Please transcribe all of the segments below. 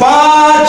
5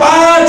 5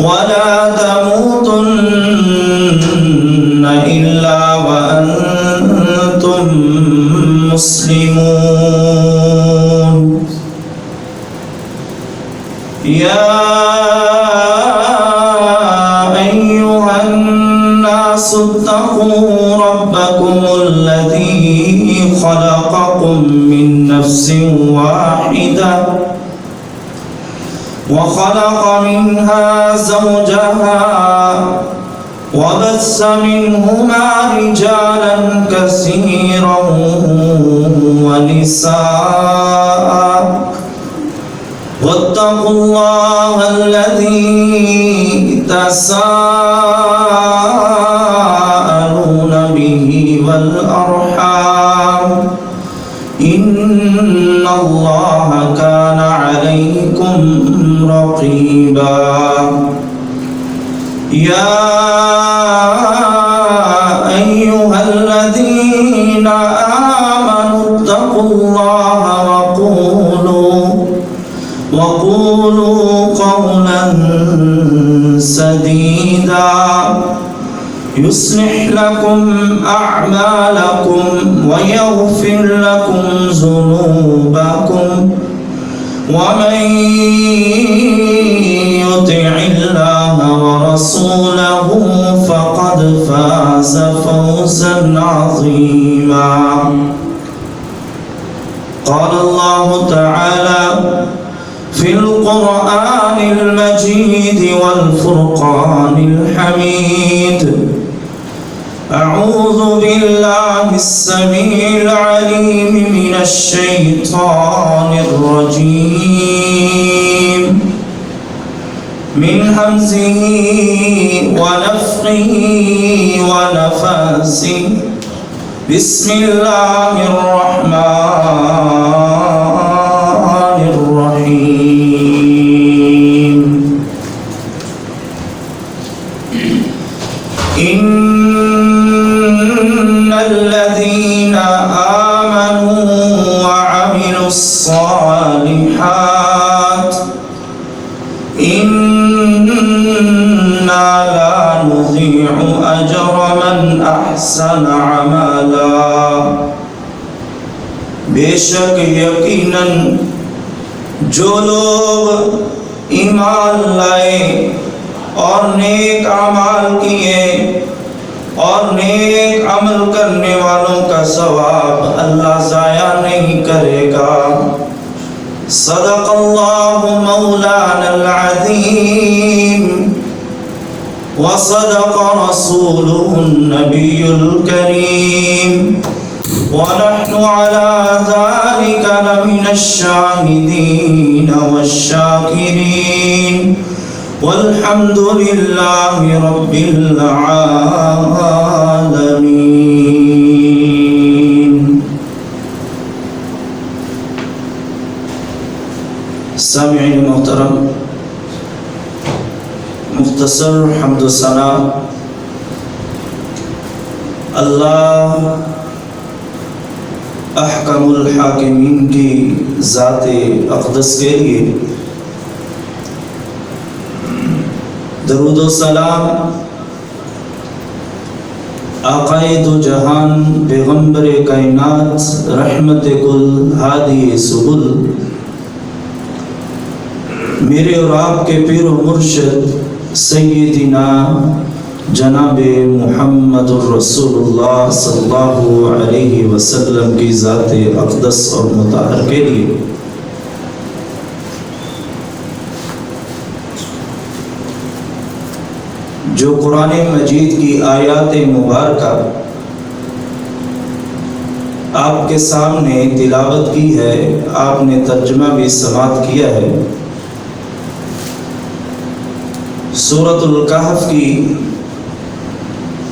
ولا تموتن إلا وأنتم مسلمون يا أيها الناس اتقوا ربكم الذي خلقكم من نفس واحدة وخلق منها زوجها وبث منهما رجالا كثيرا ونساء واتقوا الله الذي تساءلون به والأرحام إن الله كان عليكم رقيبا يا أيها الذين آمنوا اتقوا الله وقولوا قولا سديدا يصلح لكم أعمالكم ويغفر لكم ذنوبكم ومن يطع الله ورسوله فقد فاز فوزا عظيما قال الله تعالى في القرآن المجيد والفرقان الحميد أعوذ بالله السميع العليم من الشيطان الرجيم من همزه ونفخه ونفاسه بسم الله الرحمن الرحيم إن الذين آمنوا وعملوا الصالحات إنا لا نضيع أجر من أحسن عملا بے شک یقیناً جو لوگ ایمان لائے اور نیک اعمال کیے اور نیک عمل کرنے والوں کا ثواب اللہ ضائع نہیں کرے گا صدق اللہ مولانا العظیم وصدق رسوله النبي الكريم ونحن على ذلك لمن الشاهدين والشاكرين والحمد لله رب العالمين سامعین محترم، مختصر حمد و ثنا اللہ احکم الحاکمین کی ذات اقدس کے لیے درود و سلام آقائے دو جہان پیغمبر کائنات رحمت کل ہادی سبل میرے اور آپ کے پیر و مرشد سیدنا جناب محمد الرسول اللہ صلی اللہ علیہ وسلم کی ذات اقدس اور مطہر کے لیے جو قرآن مجید کی آیات مبارکہ آپ کے سامنے تلاوت کی ہے، آپ نے ترجمہ بھی سماعت کیا ہے، سورۃ الکہف کی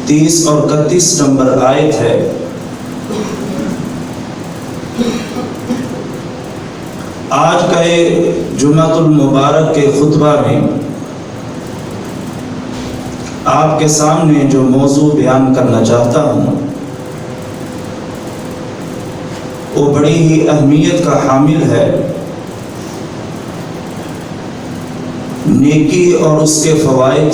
30 اور 31 نمبر آیت ہے۔ آج کا جمعۃ المبارک کے خطبہ میں آپ کے سامنے جو موضوع بیان کرنا چاہتا ہوں وہ بڑی ہی اہمیت کا حامل ہے۔ نیکی اور اس کے فوائد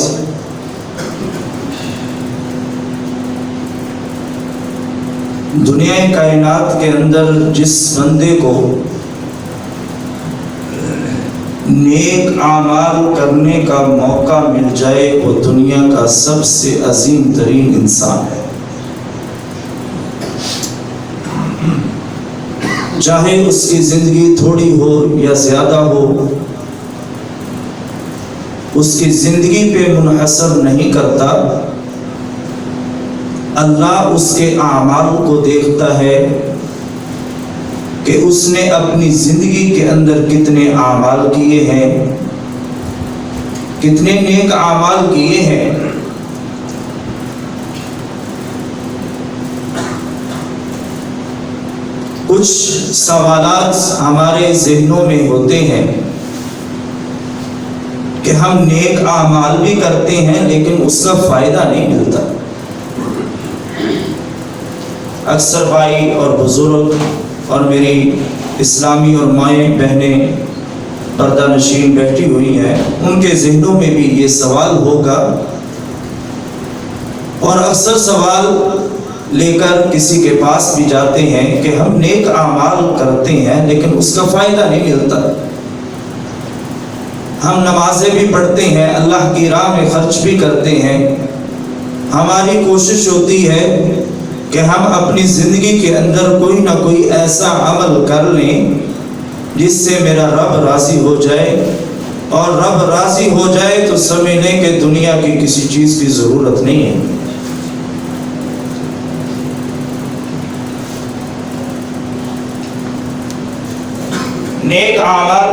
دنیا کائنات کے اندر جس بندے کو نیک اعمال کرنے کا موقع مل جائے وہ دنیا کا سب سے عظیم ترین انسان ہے. چاہے اس کی زندگی تھوڑی ہو یا زیادہ ہو، اس کی زندگی پہ منحصر نہیں کرتا. اللہ اس کے اعمال کو دیکھتا ہے کہ اس نے اپنی زندگی کے اندر کتنے اعمال کیے ہیں، کتنے نیک اعمال کیے ہیں. کچھ سوالات ہمارے ذہنوں میں ہوتے ہیں کہ ہم نیک اعمال بھی کرتے ہیں لیکن اس کا فائدہ نہیں ملتا. اکثر بھائی اور بزرگ اور میری اسلامی اور مائیں بہنیں پردہ نشین بیٹھی ہوئی ہیں، ان کے ذہنوں میں بھی یہ سوال ہوگا، اور اکثر سوال لے کر کسی کے پاس بھی جاتے ہیں کہ ہم نیک اعمال کرتے ہیں لیکن اس کا فائدہ نہیں ملتا. ہم نمازیں بھی پڑھتے ہیں، اللہ کی راہ میں خرچ بھی کرتے ہیں، ہماری کوشش ہوتی ہے کہ ہم اپنی زندگی کے اندر کوئی نہ کوئی ایسا عمل کر لیں جس سے میرا رب راضی ہو جائے، اور رب راضی ہو جائے تو سمجھ لیں کہ دنیا کی کسی چیز کی ضرورت نہیں ہے. نیک اعمال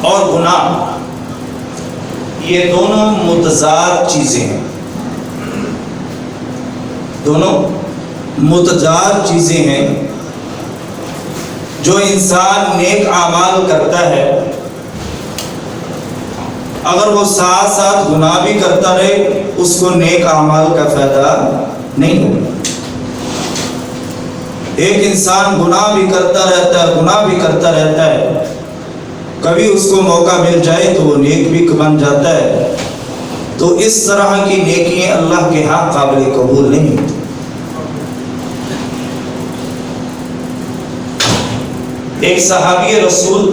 اور گناہ یہ دونوں متضاد چیزیں ہیں، دونوں متضاد چیزیں ہیں. جو انسان نیک اعمال کرتا ہے اگر وہ ساتھ ساتھ گناہ بھی کرتا رہے اس کو نیک اعمال کا فائدہ نہیں ہوگا. ایک انسان گناہ بھی کرتا رہتا ہے کبھی اس کو موقع مل جائے تو وہ نیک بھی بن جاتا ہے. تو اس طرح کی نیکیاں اللہ کے ہاں قابل قبول نہیں ہوتی. ایک صحابی رسول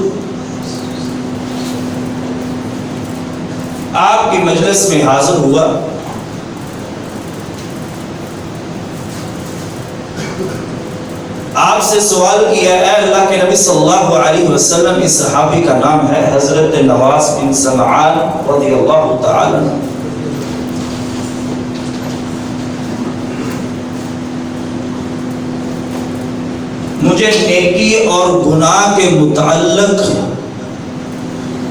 آپ کی مجلس میں حاضر ہوا. آپ سے سوال کیا، اے اللہ کے نبی صلی اللہ علیہ وسلم، اس صحابی کا نام ہے حضرت نواس بن سمعان رضی اللہ تعالی عنہ. مجھے نیکی اور گناہ کے متعلق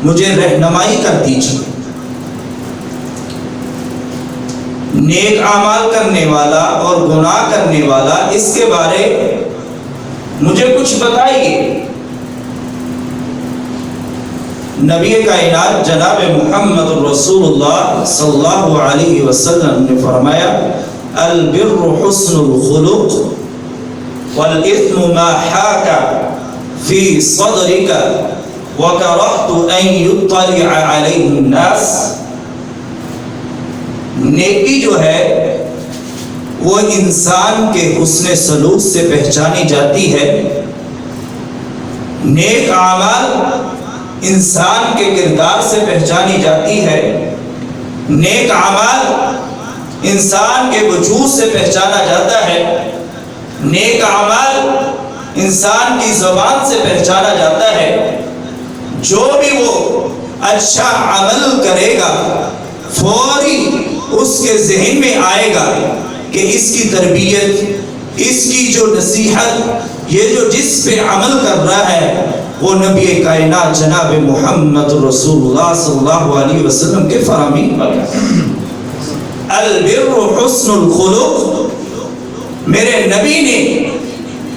مجھے رہنمائی کر دیجیے. نیک اعمال کرنے والا اور گناہ کرنے والا، اس کے بارے مجھے کچھ بتائیے. نبی کائنات جناب محمد رسول اللہ صلی اللہ علیہ وسلم نے فرمایا، البر حسن الخلق والاثم ما حاك في صدرك وكرهت ان يطلع عليه الناس. نیکی جو ہے وہ انسان کے حسن سلوک سے پہچانی جاتی ہے. نیک اعمال انسان کے کردار سے پہچانی جاتی ہے. نیک اعمال انسان کے وجود سے پہچانا جاتا ہے. نیک اعمال انسان کی زبان سے پہچانا جاتا ہے. جو بھی وہ اچھا عمل کرے گا فوری اس کے ذہن میں آئے گا کہ اس کی تربیت، اس کی جو نصیحت، یہ جو جس پہ عمل کر رہا ہے وہ نبی کائنات جناب محمد رسول اللہ صلی اللہ علیہ وسلم کے فرامین پر ہے. البر حسن الخلق. میرے نبی نے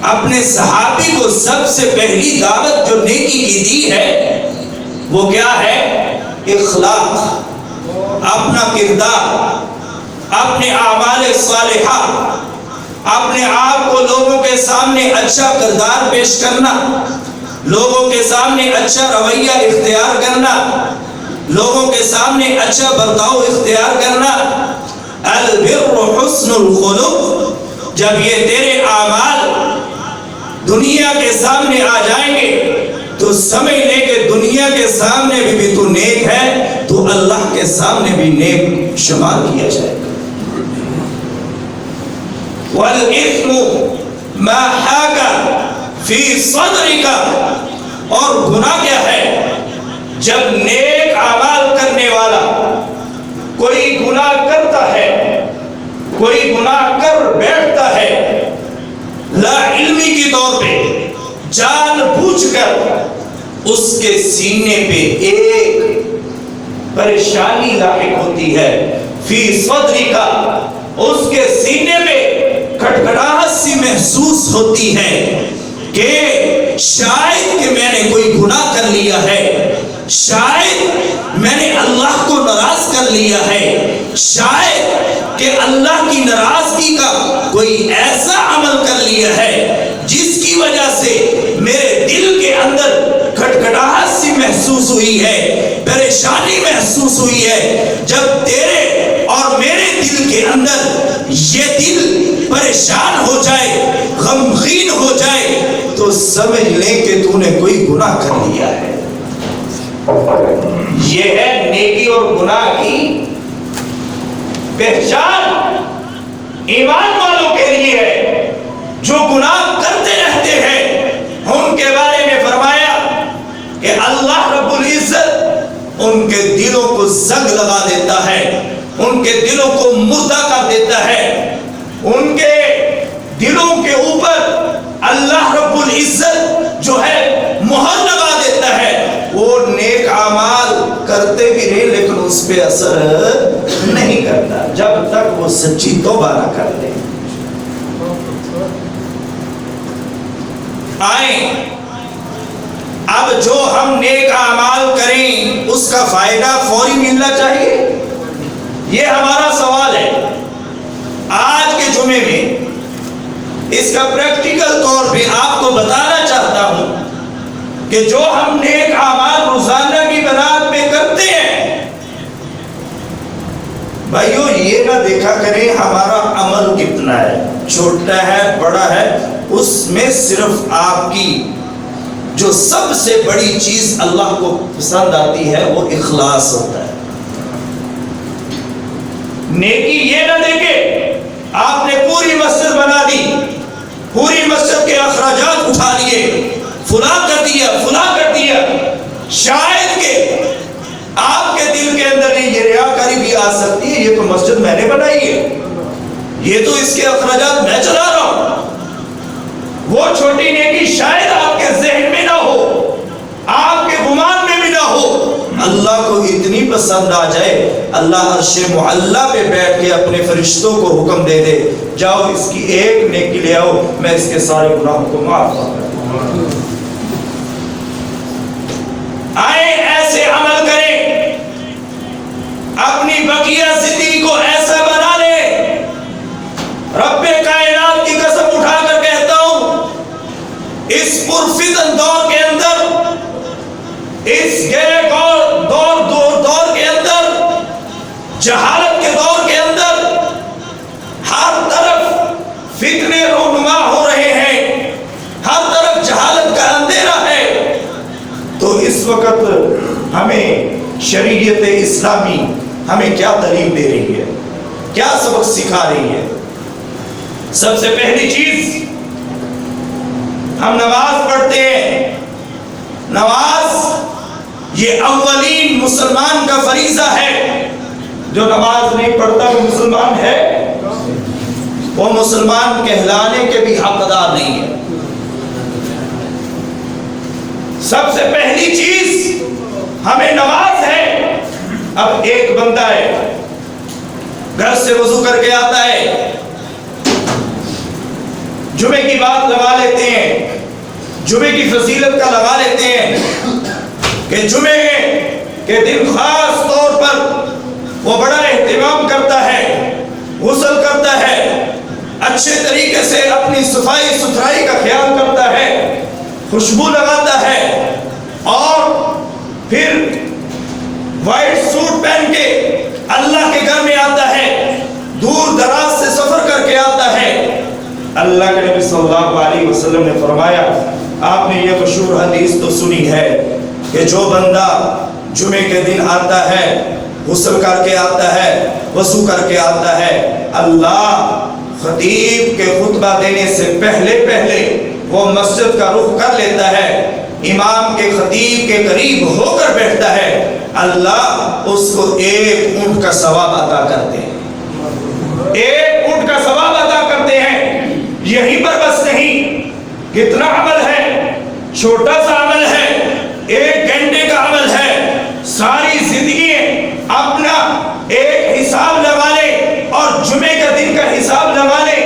اپنے صحابی کو سب سے پہلی دعوت جو نیکی کی دی ہے وہ کیا ہے؟ اخلاق. اپنا کردار، اپنے اعمال صالحہ، اپنے آپ کو لوگوں کے سامنے اچھا کردار پیش کرنا، لوگوں کے سامنے اچھا رویہ اختیار کرنا، لوگوں کے سامنے اچھا برتاؤ اختیار کرنا۔ البر حسن الخلق، جب یہ تیرے اعمال دنیا کے سامنے آ جائیں گے تو سمجھ لے کہ دنیا کے سامنے بھی تو نیک ہے، تو اللہ کے سامنے بھی نیک شمار کیا جائے گا۔ وَالْإِثْمُ مَا حَاكَ فِي صَدْرِكَ، اور گناہ کیا ہے؟ جب نیک اعمال کرنے والا کوئی گناہ کرتا ہے، کوئی گناہ کر بیٹھتا ہے لا علمی کی طور پہ، جان بوجھ کر، اس کے سینے پہ ایک پریشانی لاحق ہوتی ہے۔ فی صدری کا، اس کے سینے پہ کھٹکھٹاہٹ سی محسوس ہوتی ہے کہ شاید کہ میں نے کوئی گناہ کر لیا ہے، شاید میں نے اللہ کو ناراض کر لیا ہے، شاید کہ اللہ کی ناراضگی کا کوئی ایسا عمل کر لیا ہے جس کی وجہ سے میرے دل کے اندر کھٹکھٹاہٹ سی محسوس ہوئی ہے، پریشانی محسوس ہوئی ہے۔ جب تیرے اور میرے دل کے اندر یہ دل پریشان ہو جائے، غمگین ہو جائے، تو سمجھ لیں کہ تو نے کوئی گناہ کر لیا ہے۔ یہ ہے نیکی اور گناہ کی پہچان۔ ایمان والوں کے لیے ہے، جو گناہ کرتے رہتے ہیں ان کے بارے میں فرمایا کہ اللہ رب العزت ان کے دلوں کو زنگ لگا دیتا ہے، ان کے دلوں کو مردہ کر دیتا ہے، ان کے دلوں کے اوپر اللہ رب العزت جو ہے مہر لگا دیتا ہے۔ وہ نیک اعمال کرتے بھی رہے لیکن اس پہ اثر نہیں کرتا جب تک وہ سچی توبہ نہ کر لے۔ آئیں اب جو ہم نیک اعمال کریں اس کا فائدہ فوری ملنا چاہیے، یہ ہمارا سوال ہے۔ آج کے جمعے میں اس کا پریکٹیکل طور پہ آپ کو بتانا چاہتا ہوں کہ جو ہم نیک اعمال روزانہ کی بنیاد پہ کرتے ہیں، بھائیو یہ نہ دیکھا کریں ہمارا عمل کتنا ہے، چھوٹا ہے بڑا ہے، اس میں صرف آپ کی جو سب سے بڑی چیز اللہ کو پسند آتی ہے وہ اخلاص ہوتا ہے۔ نیکی یہ نہ دیکھے آپ نے پوری مسجد بنا دی، پوری مسجد کے اخراجات اٹھا لیے، فلاں کر دیا فلاں کر دیا، شاید کہ آپ کے دل کے اندر یہ ریاکاری بھی آ سکتی ہے، یہ تو مسجد میں نے بنائی ہے، یہ تو اس کے اخراجات میں چلا رہا ہوں۔ وہ چھوٹی نیکی شاید آپ کے ذہن میں نہ ہو، آپ کے گمان میں بھی نہ ہو، اللہ کو اتنی پسند آ جائے اللہ عرش معلی پہ بیٹھ کے اپنے فرشتوں کو حکم دے دے، جاؤ اس کی ایک نیکی لے آؤ، میں اس کے سارے گناہوں کو معاف کر دوں۔ آئے ایسے عمل کریں، اپنی بقیہ زندگی کو ایسا بنا لے۔ رب کائنات کی قسم اٹھا کر کہتا ہوں، اس پرفتن دور کے اندر، اس گہرے دور کے اندر، جہالت کے دور کے اندر، ہر طرف فتنے رونما ہو رہے ہیں، ہر طرف جہالت کا اندھیرا ہے، تو اس وقت ہمیں شریعت اسلامی ہمیں کیا تعلیم دے رہی ہے، کیا سبق سکھا رہی ہے؟ سب سے پہلی چیز، ہم نماز پڑھتے ہیں، نماز یہ اولین مسلمان کا فریضہ ہے۔ جو نماز نہیں پڑھتا وہ مسلمان ہے؟ وہ مسلمان کہلانے کے بھی حقدار نہیں ہے۔ سب سے پہلی چیز ہمیں نماز ہے۔ اب ایک بندہ ہے، گھر سے وضو کر کے آتا ہے، جمعے کی بات لگا لیتے ہیں، جمعے کی فضیلت کا لگا لیتے ہیں کہ جمعے کے دن خاص طور پر وہ بڑا اہتمام کرتا ہے، غسل کرتا ہے، اچھے طریقے سے اپنی صفائی ستھرائی کا خیال کرتا ہے، خوشبو لگاتا ہے اور پھر وائٹ سوٹ پہن کے اللہ کے گھر میں آتا ہے، دور دراز سے سفر کر کے آتا ہے۔ اللہ کے نبی صلی اللہ علیہ وسلم نے فرمایا، آپ نے یہ مشہور حدیث تو سنی ہے کہ جو بندہ جمعے کے دن آتا ہے، غسل کر کے آتا ہے، وضو کر کے آتا ہے، اللہ خطیب کے خطبہ دینے سے پہلے وہ مسجد کا رخ کر لیتا ہے، امام کے خطیب کے قریب ہو کر بیٹھتا ہے، اللہ اس کو 1 اونٹ کا ثواب عطا کرتے ہیں، 1 اونٹ کا ثواب عطا کرتے ہیں۔ یہی پر بس نہیں، کتنا عمل ہے، چھوٹا سا عمل ہے، 1 گھنٹے کا عمل ہے، ساری زندگی اپنا ایک حساب لگا لے اور جمعے کا دن کا حساب لگا لے،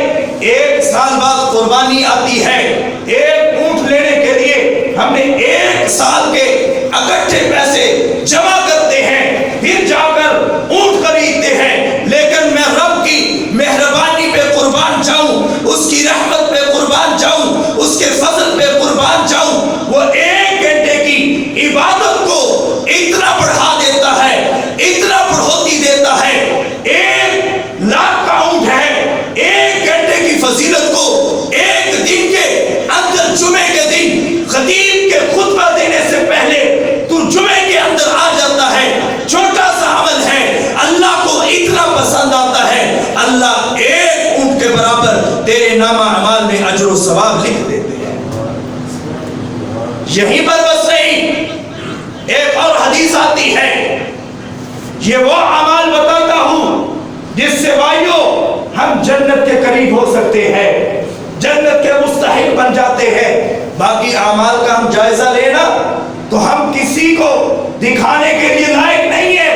1 سال بعد قربانی آتی ہے، 1 اونٹ لینے کے لیے ہم نے 1 سال کے اکٹھے پیسے جمع کرتے ہیں، پھر جا کر اونٹ خریدتے ہیں، لیکن میں رب کی مہربانی پہ قربان جاؤں، اس کی رحمت پہ قربان جاؤں، اس کے فضل پہ قربان جاؤں، وہ 1 گھنٹے کی عبادت کو اتنا بڑھا دیتا ہے، اتنا بڑھوتی دیتا ہے۔ 1 لاکھ کا اونٹ ہے، 1 گھنٹے کی فضیلت کو 1 دن کے اندر، جمعے کے دن خطیب کے خطبہ دینے سے پہلے تو جمعے کے اندر آ جاتا ہے، چھوٹا سا عمل ہے، اللہ کو اتنا پسند آتا ہے، اللہ 1 اونٹ کے برابر تیرے نامہ اعمال میں اجر و ثواب لکھ دیتے ہیں۔ یہیں پر بس نہیں، ایک اور حدیث آتی ہے، یہ وہ اعمال بتاتا ہوں جس سے بھائیو ہم جنت کے قریب ہو سکتے ہیں، جنت کے مستحق بن جاتے ہیں۔ باقی اعمال کا ہم جائزہ لینا تو ہم کسی کو دکھانے کے لیے لائق نہیں ہے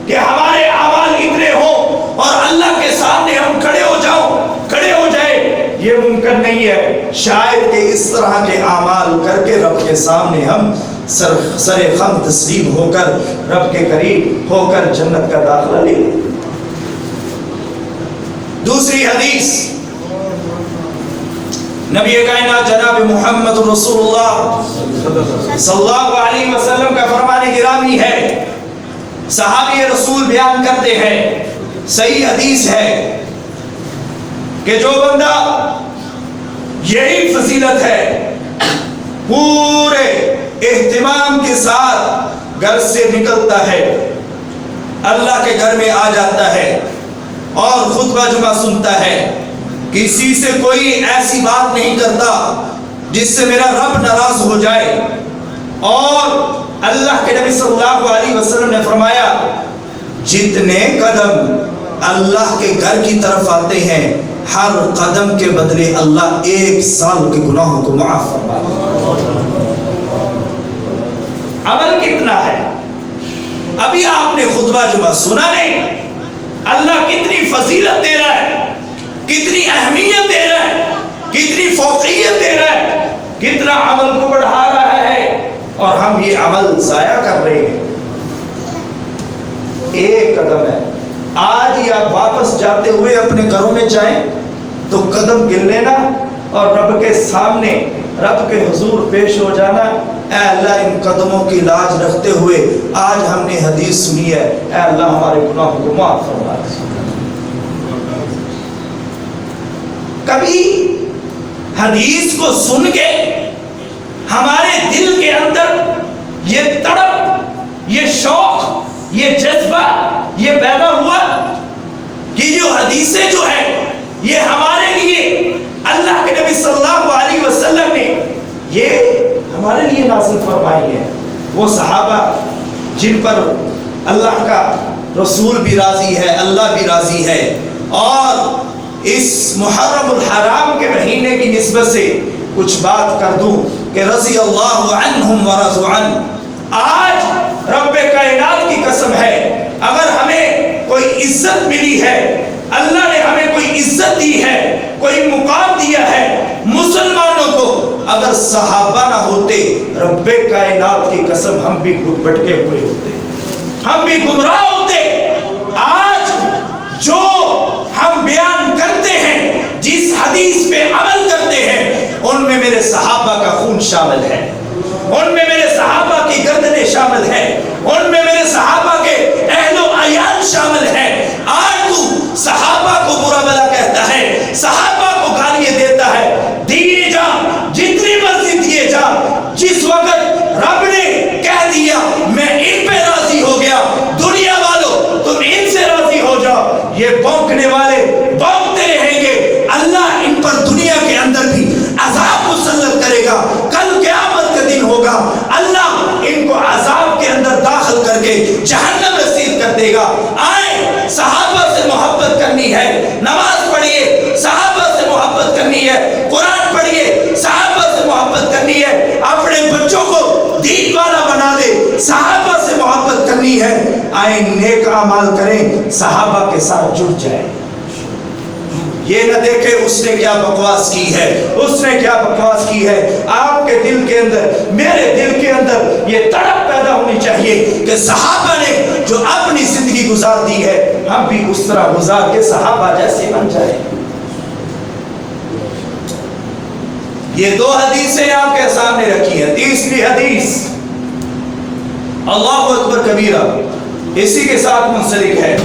کہ ہمارے اعمال اتنے ہوں اور اللہ کے سامنے ہم کھڑے ہو جائے، یہ ممکن نہیں ہے۔ شاید کہ اس طرح کے اعمال کر کے رب کے سامنے ہم سر خم تسلیم ہو کر رب کے قریب ہو کر جنت کا داخلہ لے لیں۔ دوسری حدیث نبی کائنات جناب محمد رسول اللہ صلی اللہ علیہ وسلم کا فرمان گرامی ہے، صحابی رسول بیان کرتے ہیں، صحیح حدیث ہے کہ جو بندہ، یہی فضیلت ہے، پورے اہتمام کے ساتھ گھر سے نکلتا ہے، اللہ کے گھر میں آ جاتا ہے اور خطبہ جمعہ سنتا ہے، کسی سے کوئی ایسی بات نہیں کرتا جس سے میرا رب ناراض ہو جائے، اور اللہ کے نبی صلی اللہ علیہ وسلم نے فرمایا، جتنے قدم اللہ کے گھر کی طرف آتے ہیں، ہر قدم کے بدلے اللہ 1 سال کے گناہوں کو معاف فرماتا ہے۔ عمل کتنا ہے؟ ابھی آپ نے خطبہ جمعہ سنا نہیں، اللہ کتنی فضیلت دے رہا ہے، کتنی اہمیت دے رہا ہے، کتنی فوقیت دے رہا ہے، کتنا عمل کو بڑھا رہا ہے، اور ہم یہ عمل ضائع کر رہے ہیں۔ 1 قدم ہے، آج ہی آپ واپس جاتے ہوئے اپنے گھروں میں جائیں تو قدم گن لینا اور رب کے سامنے، رب کے حضور پیش ہو جانا، اے اللہ ان قدموں کی لاج رکھتے ہوئے آج ہم نے حدیث سنی ہے، اے اللہ ہمارے گناہوں کو معاف فرما دے۔ کبھی حدیث کو سن کے ہمارے دل کے اندر یہ تڑپ، یہ شوق، یہ جذبہ یہ پیدا ہوا کہ جو حدیثیں جو ہے یہ ہمارے لیے اللہ کے نبی صلی اللہ علیہ وسلم نے یہ ہمارے لیے نازل فرمائی ہے۔ وہ صحابہ جن پر اللہ کا رسول بھی راضی ہے، اللہ بھی راضی ہے، اور اس محرم الحرام کے مہینے کی نسبت سے کچھ بات کر دوں کہ رضی اللہ عنہم ورضوا عنہ۔ آج رب کائنات کی قسم ہے، اگر ہمیں کوئی عزت ملی ہے، اللہ نے ہمیں کوئی عزت دی ہے، کوئی مقام دیا ہے مسلمانوں کو، اگر صحابہ نہ ہوتے رب کائنات کی قسم ہم بھی بھٹکے ہوئے ہوتے، ہم بھی گمراہ ہوتے۔ آج جو ہم بیان کرتے ہیں، جس حدیث پہ عمل کرتے ہیں، ان میں میں میرے صحابہ کا خون شامل ہے، ان میں میرے صحابہ کی گردنیں شامل ہیں، ان میں میرے صحابہ کے اہل و عیال شامل ہیں۔ آج تو صحابہ کو برا بلا کہتا ہے، صحابہ کو گالیاں دیتا ہے، دیے جا جتنی مرضی دیے جا۔ جس وقت رب نے کہہ دیا میں ان پہ راضی ہو گیا، دنیا والوں تم ان سے راضی ہو جاؤ، یہ بھونکنے والے بھونکتے رہیں گے، اللہ ان پر دنیا کے اندر بھی عذاب مسلط کرے گا، کل قیامت کا دن ہوگا، اللہ ان کو عذاب کے اندر داخل کر کے جہنم رسید کر دے گا۔ آئیں صحابہ سے محبت کرنی ہے، نماز پڑھیے، صحابہ سے محبت کرنی ہے، قرآن پڑھیے، صحابہ سے محبت کرنی ہے، اپنے بچوں کو دین والا بنا دے، صحابہ سے محبت کرنی ہے۔ آئیں نیک اعمال کریں، صحابہ کے ساتھ جڑ جائیں، یہ نہ دیکھے اس نے کیا بکواس کی ہے، اس نے کیا بکواس کی ہے۔ آپ کے دل کے اندر، میرے دل کے اندر یہ تڑپ پیدا ہونی چاہیے کہ صحابہ نے جو اپنی زندگی گزار دی ہے، ہم بھی اس طرح گزار کے صحابہ جیسے بن جائیں۔ یہ دو حدیثیں آپ کے سامنے رکھی ہیں۔ تیسری حدیث اللہ اکبر کبیرہ اسی کے ساتھ منسلک ہے۔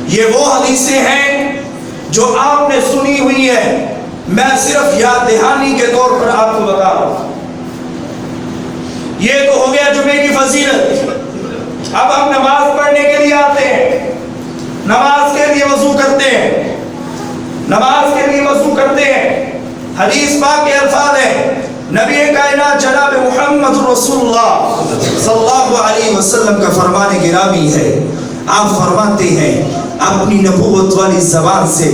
یہ وہ حدیثیں ہیں جو آپ نے سنی ہوئی ہے، میں صرف یاد دہانی کے طور پر آپ کو بتا رہا ہوں۔ یہ تو ہو گیا جمعے کی فضیلت۔ اب ہم نماز پڑھنے کے لیے آتے ہیں، نماز کے لیے وضو کرتے ہیں، نماز کے لیے وضو کرتے ہیں۔ حدیث پاک کے الفاظ ہیں، نبی کائنات جناب محمد رسول اللہ صلی اللہ علیہ وسلم کا فرمان گرامی ہے۔ آپ فرماتے ہیں اپنی نبوت والی زبان سے،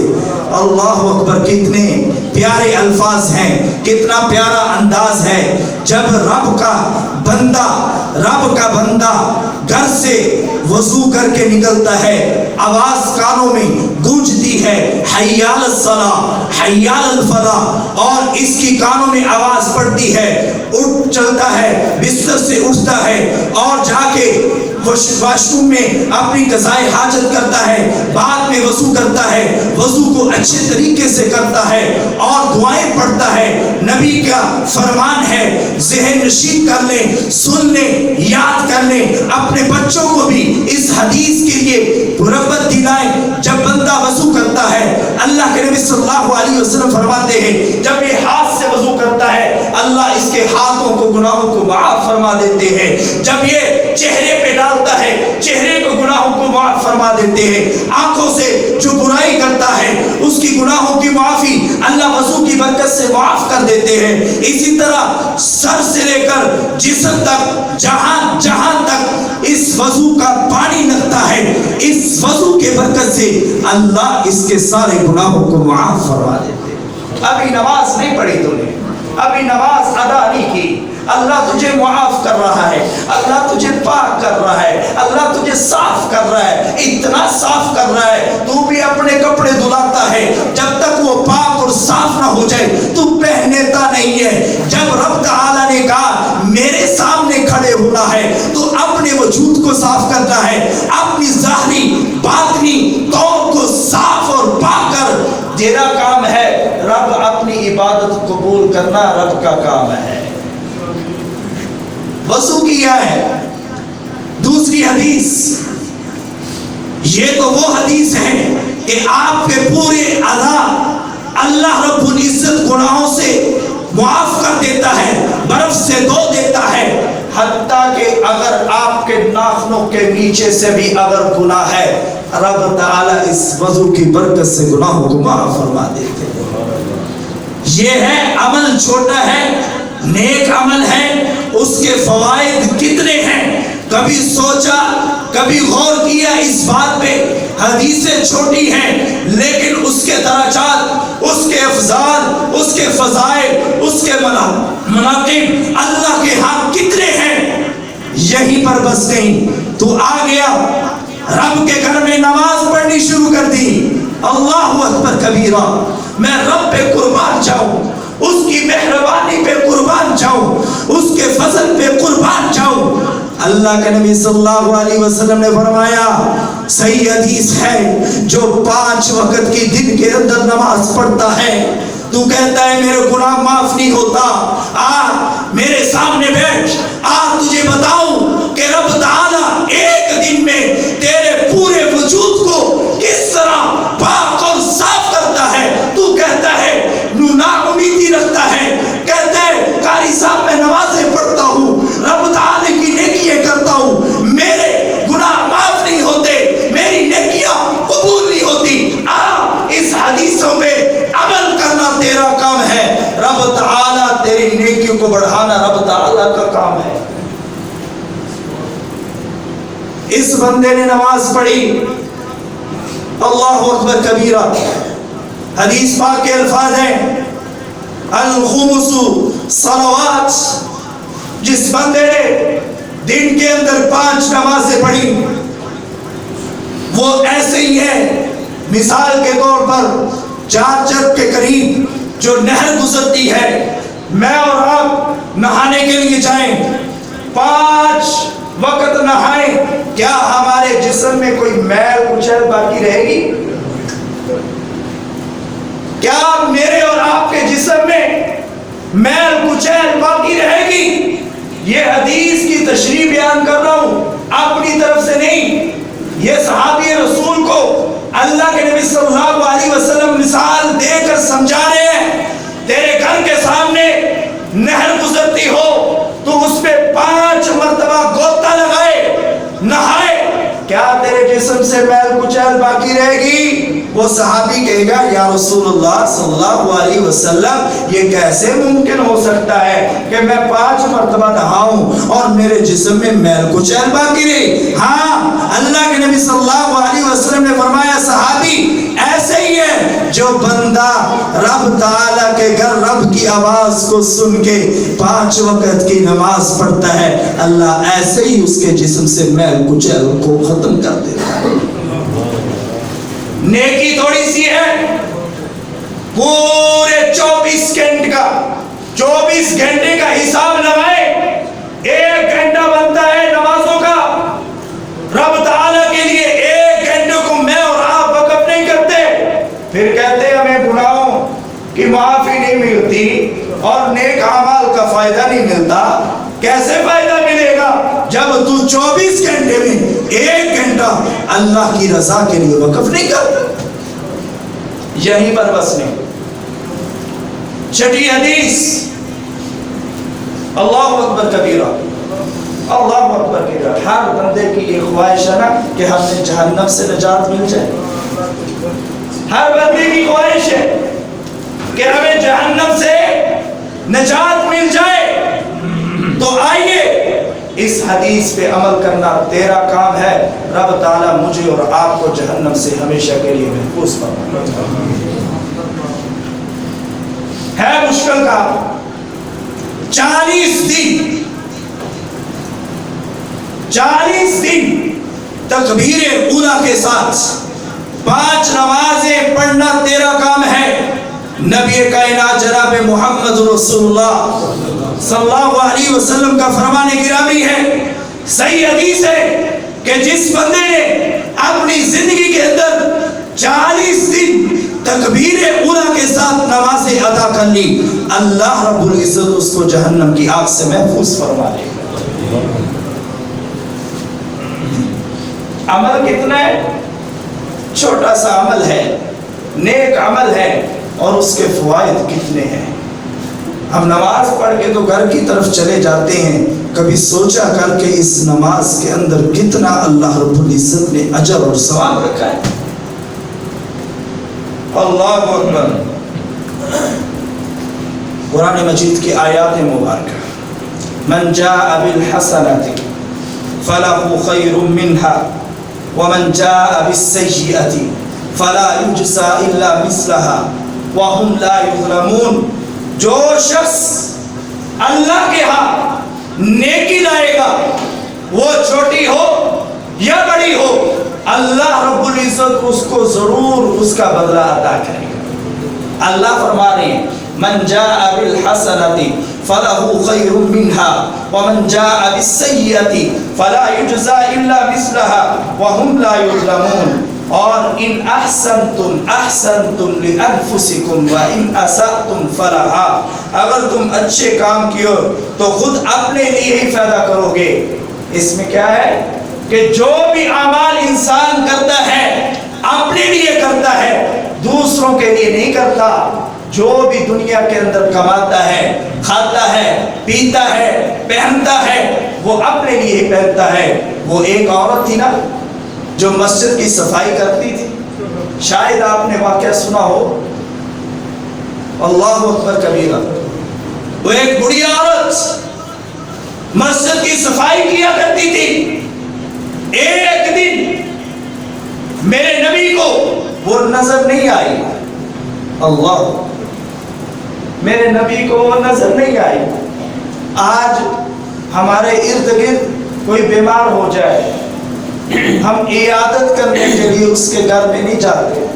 اللہ اکبر، کتنے پیارے الفاظ ہیں، کتنا پیارا انداز ہے۔ جب رب کا بندہ گھر سے وضو کر کے نکلتا ہے، آواز کانوں میں گونجتی ہے، حی علی الصلاۃ، حی علی الفلاح، اور اس کی کانوں میں آواز پڑتی ہے، اٹھ چلتا ہے، بستر سے اٹھتا ہے اور جا کے واش روم میں اپنی قضائے حاجت کرتا ہے، بعد میں وضو کرتا ہے، وضو کو اچھے طریقے سے کرتا ہے اور دعائیں پڑھتا ہے۔ نبی کا فرمان ہے، ذہن نشین کر لیں، سن لیں، یاد کر لیں، اپنے بچوں کو بھی اس حدیث کے لیے رغبت دلائیں۔ جب بندہ وضو کرتا ہے، اللہ کے نبی صلی اللہ علیہ وسلم فرماتے ہیں جب یہ ہاتھ سے وضو کرتا ہے، اللہ اس کے ہاتھوں کو، گناہوں کو معاف فرما دیتے ہیں۔ جب یہ چہرے پہ ڈالتا ہے، چہرے کو، گناہوں کو معاف فرما دیتے ہیں۔ آنکھوں سے جو برائی کرتا ہے، اس کی گناہوں کی معافی اللہ وضو کی برکت سے معاف کر دیتے ہیں۔ اسی طرح سر سے لے کر جسم تک، جہاں تک اس وضو کا پانی لگتا ہے، اس وضو کے برکت سے اللہ اس کے سارے گناہوں کو معاف فرما دیتے ہیں۔ ابھی نماز نہیں پڑھی تو نے، ابھی نماز ادا نہیں کی، اللہ تجھے معاف کر رہا ہے، اللہ تجھے پاک کر رہا ہے، اللہ تجھے صاف کر رہا ہے، اتنا صاف کر رہا ہے، تو بھی اپنے کپڑے دھلاتا ہے، جب تک وہ پاک اور صاف نہ ہو جائے تو پہنتا نہیں ہے۔ جب رب تعالیٰ نے کہا میرے سامنے کھڑے ہونا ہے تو اپنے وجود کو صاف کرتا ہے، اپنی ظاہری باطنی طور کو صاف اور پاک کر۔ تیرا کام ہے رب اپنی عبادت قبول کرنا، رب کا کام ہے۔ وضو کیا ہے۔ دوسری حدیث، یہ تو وہ حدیث ہے کہ آپ کے پورے اعضاء اللہ رب العزت گناہوں سے معاف کر دیتا ہے، برف سے دھو دیتا ہے، حتیٰ کہ اگر آپ کے ناخنوں کے نیچے سے بھی اگر گناہ ہے، رب تعالیٰ اس وضو کی برکت سے گناہوں کو معاف فرما دیتے ہیں۔ یہ ہے عمل، چھوٹا ہے، نیک عمل ہے، اس کے فوائد کتنے ہیں، کبھی سوچا، کبھی غور کیا اس بات پہ؟ حدیثیں چھوٹی ہیں لیکن اس کے درجات، اس کے افضال، اس کے فضائل، اس کے مناقب اللہ کے ہاں کتنے ہیں۔ یہیں پر بس نہیں تو آ گیا، رب کے گھر میں نماز پڑھنی شروع کر دی، اللہ اکبر کبیرہ، میں رب پہ قربان جاؤں، اس کی مہربانی پہ قربان جاؤں، اس کے فضل پہ قربان جاؤں۔ اللہ کے نبی صلی اللہ علیہ وسلم نے فرمایا، صحیح حدیث ہے، جو 5 وقت کی دن کے اندر نماز پڑھتا ہے، تو کہتا ہے میرے گناہ معاف نہیں ہوتا. میرے سامنے بیٹھ, تجھے بتاؤں کہ رب تعالیٰ ایک دن میں تیرے پورے وجود کو کس طرح پاک اور صاف کرتا ہے. تو کہتا ہے نا امیدی رکھتا ہے, کہتا ہے قاری صاحب میں نمازیں پڑھتا ہوں, رب تعالیٰ کی نیکیاں کرتا ہوں, میرے گناہ معاف نہیں ہوتے, میری نیکیاں قبول نہیں ہوتی. اس حدیثوں میں عمل کرنا تیرا کام ہے. رب تعالیٰ تیری نیکیوں کو بڑھانا رب تعالیٰ کا کام ہے. اس بندے نے نماز پڑھی, اللہ اکبر کبیرہ. حدیث پاک کے الفاظ ہیں الخمس صلوات. جس بندے نے دن کے اندر 5 نمازیں پڑھی وہ ایسے ہی ہے مثال کے طور پر چارچر کے قریب جو نہر گزرتی ہے. میں اور آپ نہانے کے لیے جائیں, 5 وقت نہائیں, کیا ہمارے جسم میں کوئی میل کچیل باقی رہے گی؟ کیا میرے اور آپ کے جسم میں میل کچیل باقی رہے گی؟ یہ حدیث کی تشریح بیان کر رہا ہوں, اپنی طرف سے نہیں. یہ صحابی رسول کو اللہ کے نبی صلی اللہ علیہ وسلم مثال دے کر سمجھا رہے ہیں. تیرے گھر کے سامنے نہر گزرتی ہو تو اس پہ 5 مرتبہ گوتا لگائے, نہائے, کیا تیرے جسم سے میل کچیل باقی رہے گی؟ وہ صحابی کہے گا یا رسول اللہ صلی اللہ علیہ وسلم یہ کیسے ممکن ہو سکتا ہے کہ میں 5 مرتبہ نہاؤں اور میرے جسم میں میل کچیل باقی رہے؟ ہاں, اللہ کے نبی صلی اللہ علیہ وسلم نے فرمایا صحابی ایسے ہی ہے جو بندہ رب تعالیٰ کے گھر رب کی آواز کو سن کے 5 وقت کی نماز پڑھتا ہے, اللہ ایسے ہی اس کے جسم سے میل کچیل کو ختم کر دیتا ہے. نیکی تھوڑی سی ہے, پورے 24 گھنٹے کا حساب لگائے, 1 گھنٹہ بنتا ہے نمازوں کا, رب تعالیٰ کے لیے 1 گھنٹے کو میں اور آپ وقف نہیں کرتے, پھر کہتے ہمیں گناہوں کی معافی نہیں ملتی اور نیک اعمال کا فائدہ نہیں ملتا. کیسے فائدہ ملے گا جب تو 24 گھنٹے میں 1 گھنٹہ اللہ کی رضا کے لیے وقف نہیں کرتا؟ یہیں پر بس نہیں. چھٹی حدیث, اللہ اکبر کبیرہ, اللہ اکبر کبیرہ. ہر بندے کی ایک خواہش ہے نا کہ ہمیں جہنم سے نجات مل جائے. ہر بندے کی خواہش ہے کہ ہمیں جہنم سے نجات مل جائے. تو آئیے اس حدیث پہ عمل کرنا تیرا کام ہے. رب تعالیٰ مجھے اور آپ کو جہنم سے ہمیشہ کے لیے محفوظ فرمائے. ہے مشکل کا 40 دن تکبیر اولیٰ کے ساتھ 5 نمازیں پڑھنا تیرا کام ہے. نبی کائنات جناب محمد رسول اللہ صلی اللہ علیہ وسلم کا فرمان گرامی ہے, صحیح حدیث ہے کہ جس بندے نے اپنی زندگی کے اندر 40 دن تکبیر اولیٰ کے ساتھ نمازیں ادا کر لی, اللہ رب العزت اس کو جہنم کی آگ سے محفوظ فرما لے گا. عمل کتنا ہے؟ چھوٹا سا عمل ہے, نیک عمل ہے, اور اس کے فوائد کتنے ہیں. ہم نماز پڑھ کے تو گھر کی طرف چلے جاتے ہیں, کبھی سوچا کر کے اس نماز کے اندر کتنا اللہ رب العزت نے اجر اور ثواب رکھا ہے. اللہ اکبر. قرآن مجید کی آیات مبارکہ, من جاء بالحسنۃ فلہ خیر منها ومن جاء بالسیئۃ فلا یجزی الا مثلها وهم لا یظلمون. جو شخص اللہ کے ہاں نیکی لائے گا, وہ چھوٹی ہو یا بڑی ہو, اللہ رب العزت اس کو ضرور اس کا بدلہ عطا کرے گا. اللہ فرما رہے ہیں من جاء بالحسنۃ فلہ خیر منها ومن جاء بالسیئۃ فلا یجزی الا مثلها وهم لا یظلمون. اور ان احسنتم احسنتم لانفسکم وان اسأتم فلہا، اگر تم اچھے کام کیو تو خود اپنے لیے ہی فائدہ کرو گے۔ اس میں کیا ہے کہ جو بھی اعمال انسان کرتا ہے اپنے لیے کرتا ہے، دوسروں کے لیے نہیں کرتا۔ جو بھی دنیا کے اندر کماتا ہے، کھاتا ہے، پیتا ہے، پہنتا ہے، وہ اپنے لیے ہی پہنتا ہے۔ وہ ایک عورت تھی نا جو مسجد کی صفائی کرتی تھی، شاید آپ نے واقعہ سنا ہو، اللہ اکبر کبیرہ۔ وہ ایک بڑی عورت مسجد کی صفائی کیا کرتی تھی۔ ایک دن میرے نبی کو وہ نظر نہیں آئی، اللہ، میرے نبی کو وہ نظر نہیں آئی۔ آج ہمارے ارد گرد کوئی بیمار ہو جائے، ہم عیادت کرنے کے لیے اس کے گھر میں نہیں جاتے،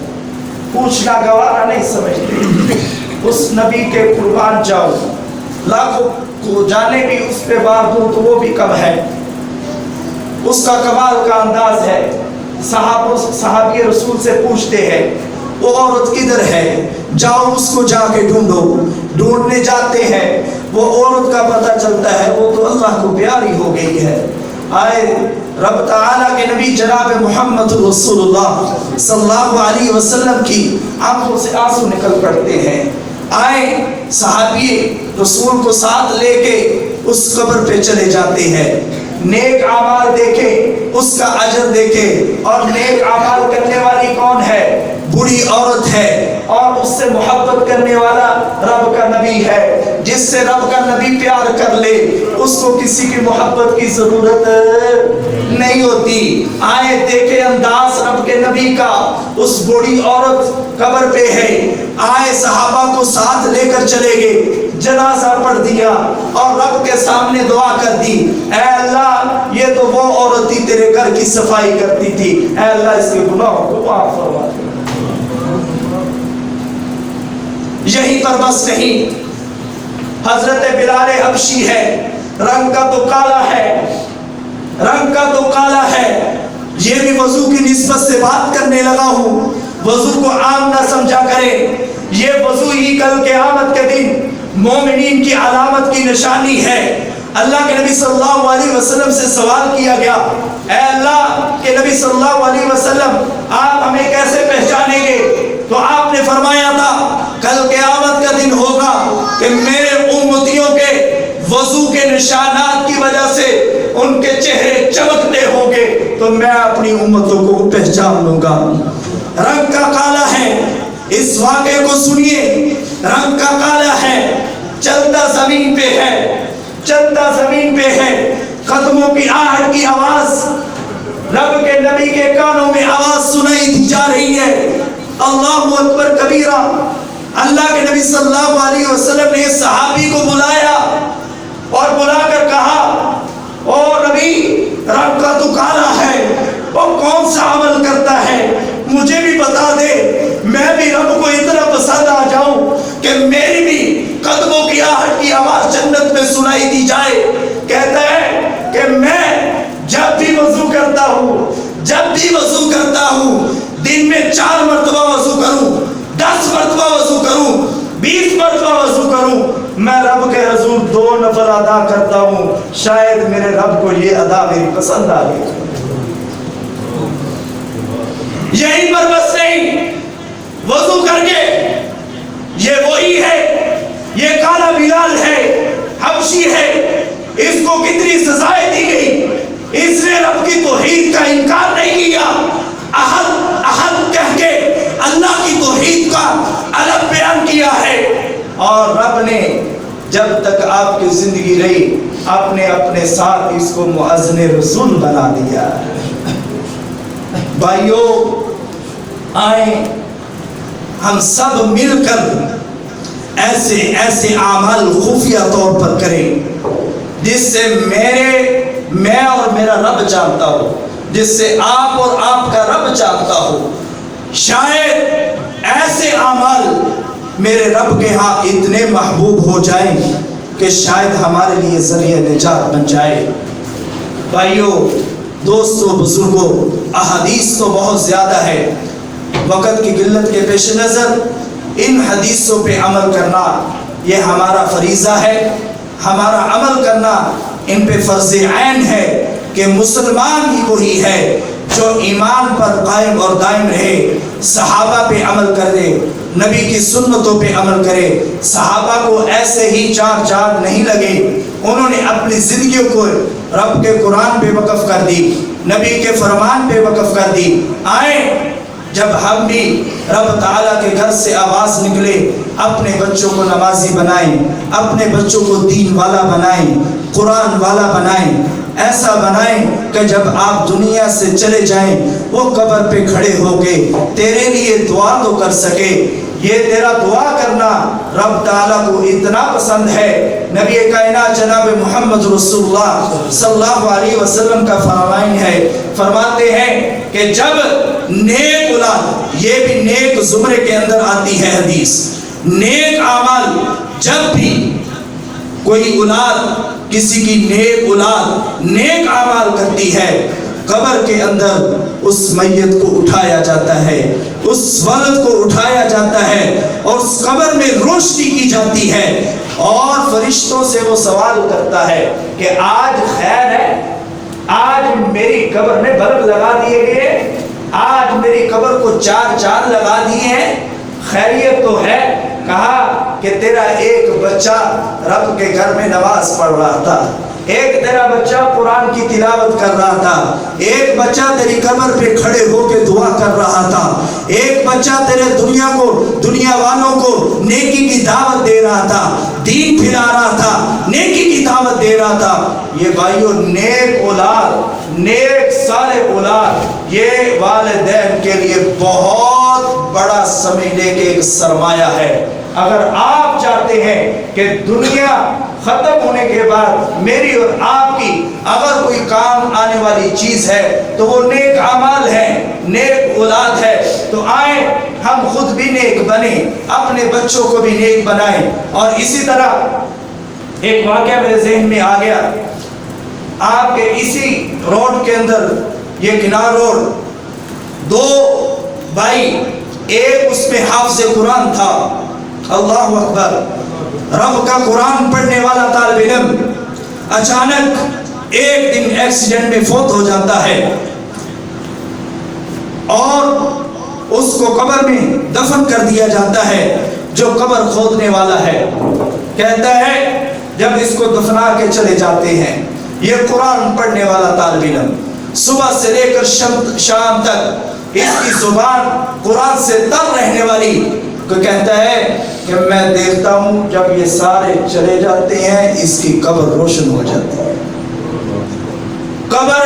پوچھنا گوارا نہیں سمجھتے۔ اس نبی کے قربان جاؤ، لاکھوں کو جانے بھی اس پہ بار دوں تو وہ بھی کم ہے۔ اس کا کمال کا انداز ہے، صحابی رسول سے پوچھتے ہیں وہ عورت کدھر ہے، جاؤ اس کو جا کے ڈھونڈو۔ ڈھونڈنے جاتے ہیں، وہ عورت کا پتہ چلتا ہے وہ تو اللہ کو پیاری ہو گئی ہے۔ آئے رب تعالیٰ کے نبی جناب محمد رسول اللہ صلی اللہ علیہ وسلم کی آنکھوں سے آنسو نکل پڑتے ہیں۔ آئے صحابی رسول کو ساتھ لے کے اس قبر پہ چلے جاتے ہیں، نیک اعمال دیکھے، اس کا اجر دیکھے۔ اور نیک اعمال کرنے والی کون ہے؟ بڑی عورت ہے، اور اس سے محبت کرنے والا رب کا نبی ہے۔ جس سے رب کا نبی پیار کر لے اس کو کسی کی محبت کی ضرورت نہیں ہوتی۔ آئے دیکھے انداز رب کے نبی کا، اس بڑی عورت قبر پہ ہے۔ آئے صحابہ کو ساتھ لے کر چلے گئے، جنازہ پڑھ دیا اور رب کے سامنے دعا کر دی، اے اللہ یہ تو وہ عورت تھی تیرے گھر کی صفائی کرتی تھی، اے اللہ اس کے گناہوں کو معاف فرما دے۔ یہیں پر بس نہیں، حضرت بلال حبشی ہے، رنگ کا تو کالا ہے، رنگ کا تو کالا ہے۔ یہ بھی وضو کی نسبت سے بات کرنے لگا ہوں، وضو کو عام نہ سمجھا کرے۔ یہ وضو ہی کل قیامت کے دن مومنین کی علامت کی نشانی ہے۔ اللہ کے نبی صلی اللہ علیہ وسلم سے سوال کیا گیا، اے اللہ کے نبی صلی اللہ علیہ وسلم آپ ہمیں کیسے پہچانیں گے؟ تو آپ نے فرمایا تھا کل قیامت کا دن ہوگا کہ میرے امتیوں کے وضو کے نشانات کی وجہ سے ان کے چہرے چمکتے ہوں گے تو میں اپنی امتوں کو پہچان لوں گا۔ رنگ کا کالا ہے، اس واقعے کو سنیے، رنگ کا کالا ہے، چلتا زمین پہ ہے، چلتا زمین پہ ہے، قدموں کی آہٹ کی آواز رب کے نبی کے کانوں میں آواز سنائی دی جا رہی ہے، اللہ اکبر کبیرہ۔ اللہ کے نبی صلی اللہ علیہ وسلم نے اس صحابی کو بلایا اور بلا کر کہا، او نبی رب کا تو کالا ہے، وہ کون سا عمل کرتا ہے مجھے بھی بتا دے، میں بھی رب کو اتنا پسند آ جاؤں کہ میری بھی قدموں کی آہٹ کی آواز جنت میں سنائی دی جائے۔ کہتا ہے کہ میں جب بھی وضو کرتا ہوں، جب بھی وضو کرتا ہوں، دن میں 4 مرتبہ وضو کروں، 10 مرتبہ وضو کروں، 20 مرتبہ وضو کروں، میں رب کے حضور 2 نفل ادا کرتا ہوں، شاید میرے رب کو یہ ادا میری پسند آ گئی۔ یہیں پر بس نہیں، وضو کر کے یہ وہی ہے، یہ کالا بلال ہے، حبشی ہے، اس کو کتنی سزائیں دی گئی، اس نے رب کی توحید کا انکار نہیں کیا، احد احد کہہ کے اللہ کی توحید کا الگ بیان کیا ہے۔ اور رب نے جب تک آپ کی زندگی رہی اپنے ساتھ اس کو مؤذن رسول بنا دیا۔ بھائیوں آئیں ہم سب مل کر ایسے اعمال خفیہ طور پر کریں جس سے میں اور میرا رب جانتا ہو، جس سے آپ اور آپ کا رب جانتا ہو۔ شاید ایسے اعمال میرے رب کے ہاں اتنے محبوب ہو جائیں کہ شاید ہمارے لیے ذریعہ نجات بن جائے۔ بھائیوں، دوستوں، بزرگوں، احادیث تو بہت زیادہ ہے، وقت کی قلت کے پیش نظر ان حدیثوں پہ عمل کرنا یہ ہمارا فریضہ ہے، ہمارا عمل کرنا ان پہ فرض عین ہے کہ مسلمان ہی وہی ہے جو ایمان پر قائم اور دائم رہے، صحابہ پہ عمل کرے، نبی کی سنتوں پہ عمل کرے۔ صحابہ کو ایسے ہی چار چاند نہیں لگے، انہوں نے اپنی زندگیوں کو رب کے قرآن پہ وقف کر دی، نبی کے فرمان پہ وقف کر دی۔ آئیں جب ہم بھی رب تعالیٰ کے گھر سے آواز نکلے، اپنے بچوں کو نمازی بنائیں، اپنے بچوں کو دین والا بنائیں، قرآن والا بنائیں، ایسا بنائیں کہ جب آپ دنیا سے چلے جائیں وہ قبر پہ کھڑے ہو کے تیرے لیے دعا تو کر سکے۔ یہ تیرا دعا کرنا رب تعالیٰ کو اتنا پسند ہے۔ نبی کائنات جناب محمد رسول اللہ صلی اللہ علیہ وسلم کا فرمان ہے، فرماتے ہیں کہ جب نیک اولاد، یہ بھی نیک زمرے کے اندر آتی ہے حدیث، نیک اعمال، جب بھی کوئی اولاد، کسی کی نیک اولاد نیک اعمال کرتی ہے، قبر کے اندر اس میت کو اٹھایا جاتا ہے، اس ولد کو اٹھایا جاتا ہے اور اس قبر میں روشنی کی جاتی ہے اور فرشتوں سے وہ سوال کرتا ہے کہ آج خیر ہے، آج میری قبر میں بلب لگا دیے گئے، آج میری قبر کو چار چاند لگا دیے ہیں، خیریت تو ہے؟ کہا کہ تیرا ایک بچہ رب کے گھر میں نماز پڑھ رہا تھا، ایک تیرا بچہ قرآن کی تلاوت کر رہا تھا، ایک بچہ تیری قبر پہ کھڑے ہو کے دعا کر رہا تھا، ایک بچہ تیرے دنیا والوں کو نیکی کی دعوت دے رہا تھا، دین پھیلا رہا تھا، نیکی کی دعوت دے رہا تھا۔ یہ بھائیو نیک اولاد، نیک صالح اولاد، یہ والدین کے لیے بہت بڑا سمجھنے کے ایک سرمایہ ہے۔ اگر آپ چاہتے ہیں کہ دنیا ختم ہونے کے بعد میری اور آپ کی اگر کوئی کام آنے والی چیز ہے تو وہ نیک اعمال ہے، نیک اولاد ہے، تو آئیں ہم خود بھی نیک بنیں، اپنے بچوں کو بھی نیک بنائیں۔ اور اسی طرح ایک واقعہ میرے ذہن میں آ گیا، آپ کے اسی روڈ کے اندر، یہ کنار روڈ، دو بھائی، ایک اس میں حافظ قرآن تھا، اللہ اکبر، رب کا قرآن پڑھنے والا طالب علم، اچانک ایک دن ایکسیڈنٹ میں فوت ہو جاتا ہے اور اس کو قبر میں دفن کر دیا جاتا ہے۔ جو قبر کھودنے والا ہے کہتا ہے جب اس کو دفنا کے چلے جاتے ہیں، یہ قرآن پڑھنے والا طالب علم صبح سے لے کر شام تک اس کی زبان قرآن سے تر رہنے والی کو کہتا ہے کہ میں دیکھتا ہوں جب یہ سارے چلے جاتے ہیں اس کی قبر روشن ہو جاتی ہے۔ قبر